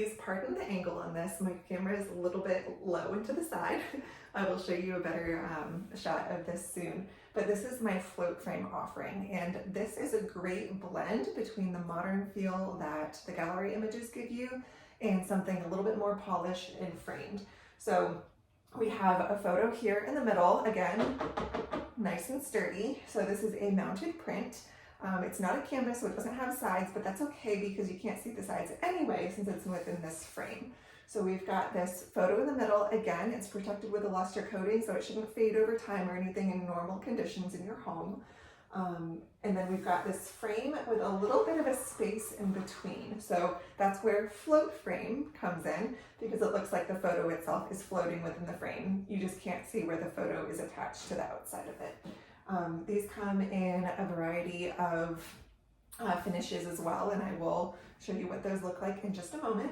Please pardon the angle on this. My camera is a little bit low and to the side. I will show you a better shot of this soon. But this is my float frame offering, and this is a great blend between the modern feel that the gallery images give you and something a little bit more polished and framed. So we have a photo here in the middle, again, nice and sturdy. So this is a mounted print. It's not a canvas, so it doesn't have sides, but that's okay because you can't see the sides anyway since it's within this frame. So we've got this photo in the middle. Again, it's protected with a luster coating, so it shouldn't fade over time or anything in normal conditions in your home. And then we've got this frame with a little bit of a space in between. So that's where float frame comes in, because it looks like the photo itself is floating within the frame. You just can't see where the photo is attached to the outside of it. These come in a variety of finishes as well, and I will show you what those look like in just a moment.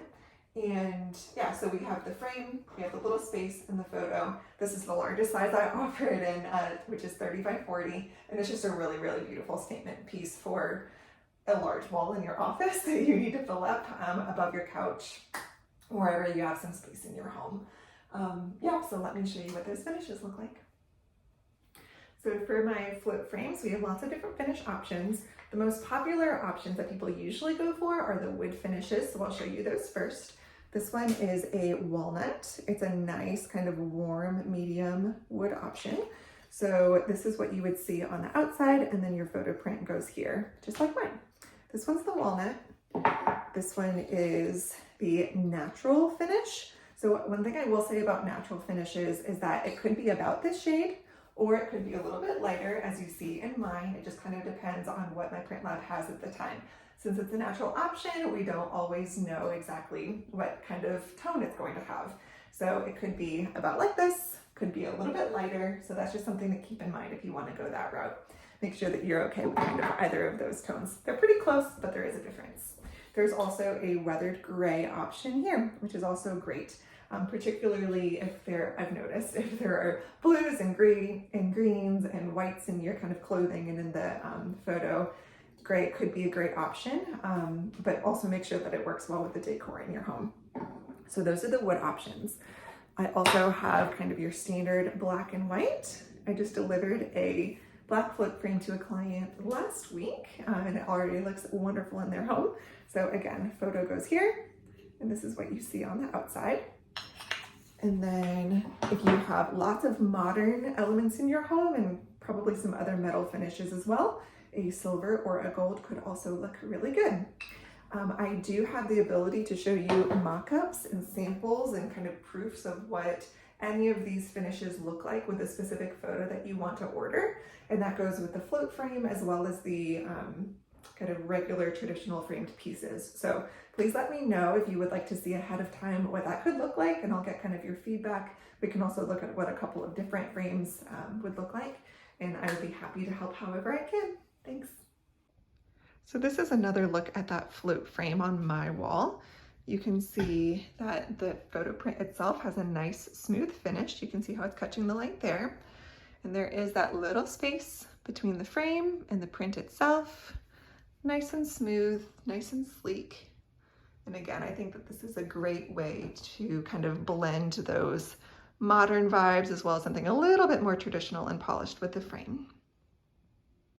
And yeah, so we have the frame, we have the little space in the photo. This is the largest size I offer it in, which is 30 by 40, and it's just a really, really beautiful statement piece for a large wall in your office that you need to fill up above your couch, wherever you have some space in your home. Yeah, so let me show you what those finishes look like. So for my float frames, we have lots of different finish options. The most popular options that people usually go for are the wood finishes, so I'll show you those first. This one is a walnut. It's a nice kind of warm, medium wood option. So this is what you would see on the outside, and then your photo print goes here, just like mine. This one's the walnut. This one is the natural finish. So one thing I will say about natural finishes is that it could be about this shade, or it could be a little bit lighter, as you see in mine. It just kind of depends on what my print lab has at the time. Since it's a natural option, we don't always know exactly what kind of tone it's going to have. So it could be about like this, could be a little bit lighter. So that's just something to keep in mind if you want to go that route. Make sure that you're okay with kind of either of those tones. They're pretty close, but there is a difference. There's also a weathered gray option here, which is also great. Particularly if I've noticed if there are blues and greens and whites in your kind of clothing and in the photo, gray could be a great option, but also make sure that it works well with the decor in your home. So those are the wood options. I also have kind of your standard black and white. I just delivered a black float frame to a client last week, and it already looks wonderful in their home. So again, photo goes here, and this is what you see on the outside. And then if you have lots of modern elements in your home and probably some other metal finishes as well, a silver or a gold could also look really good. I do have the ability to show you mock-ups and samples and kind of proofs of what any of these finishes look like with a specific photo that you want to order. And that goes with the float frame as well as the kind of regular traditional framed pieces. So please let me know if you would like to see ahead of time what that could look like, and I'll get kind of your feedback. We can also look at what a couple of different frames would look like, and I would be happy to help however I can. Thanks. So this is another look at that float frame on my wall. You can see that the photo print itself has a nice smooth finish. You can see how it's catching the light there. And there is that little space between the frame and the print itself. Nice and smooth, nice and sleek. And again, I think that this is a great way to kind of blend those modern vibes as well as something a little bit more traditional and polished with the frame.